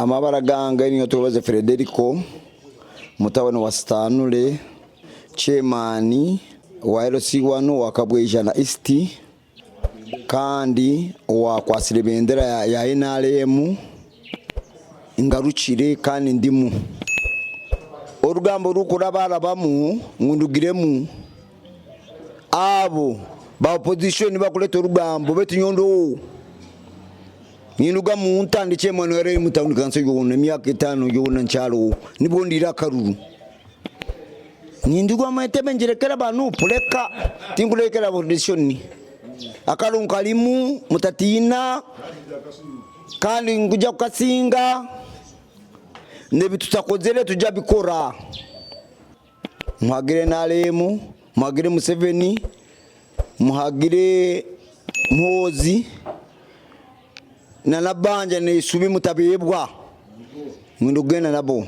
amabara gange niyo tubaze Frederico mutabano wa Stanley chairman wa LC1 wa Kabwejana East kandi wa kwasire bendera ya NRM ingarukire kandi ndimu orugambo rukurabara bamu ngundugiremu abo ba opposition bakuleta urugambo betunyondo ninuga mu ntandike Emmanuel mutawuni kanso yone myaka 5 yone nchalo nibondira karuru ninduga matebe njerekera banu puleka tingulekera opposition ni akalunkalimu mutatina kandi nguja kukasinga nebi tutakozere tujja bikora muhagire nalemu muhagire Museveni muhagire Mhozi na nabanja ne isubi mutabebwa mwindugena nabo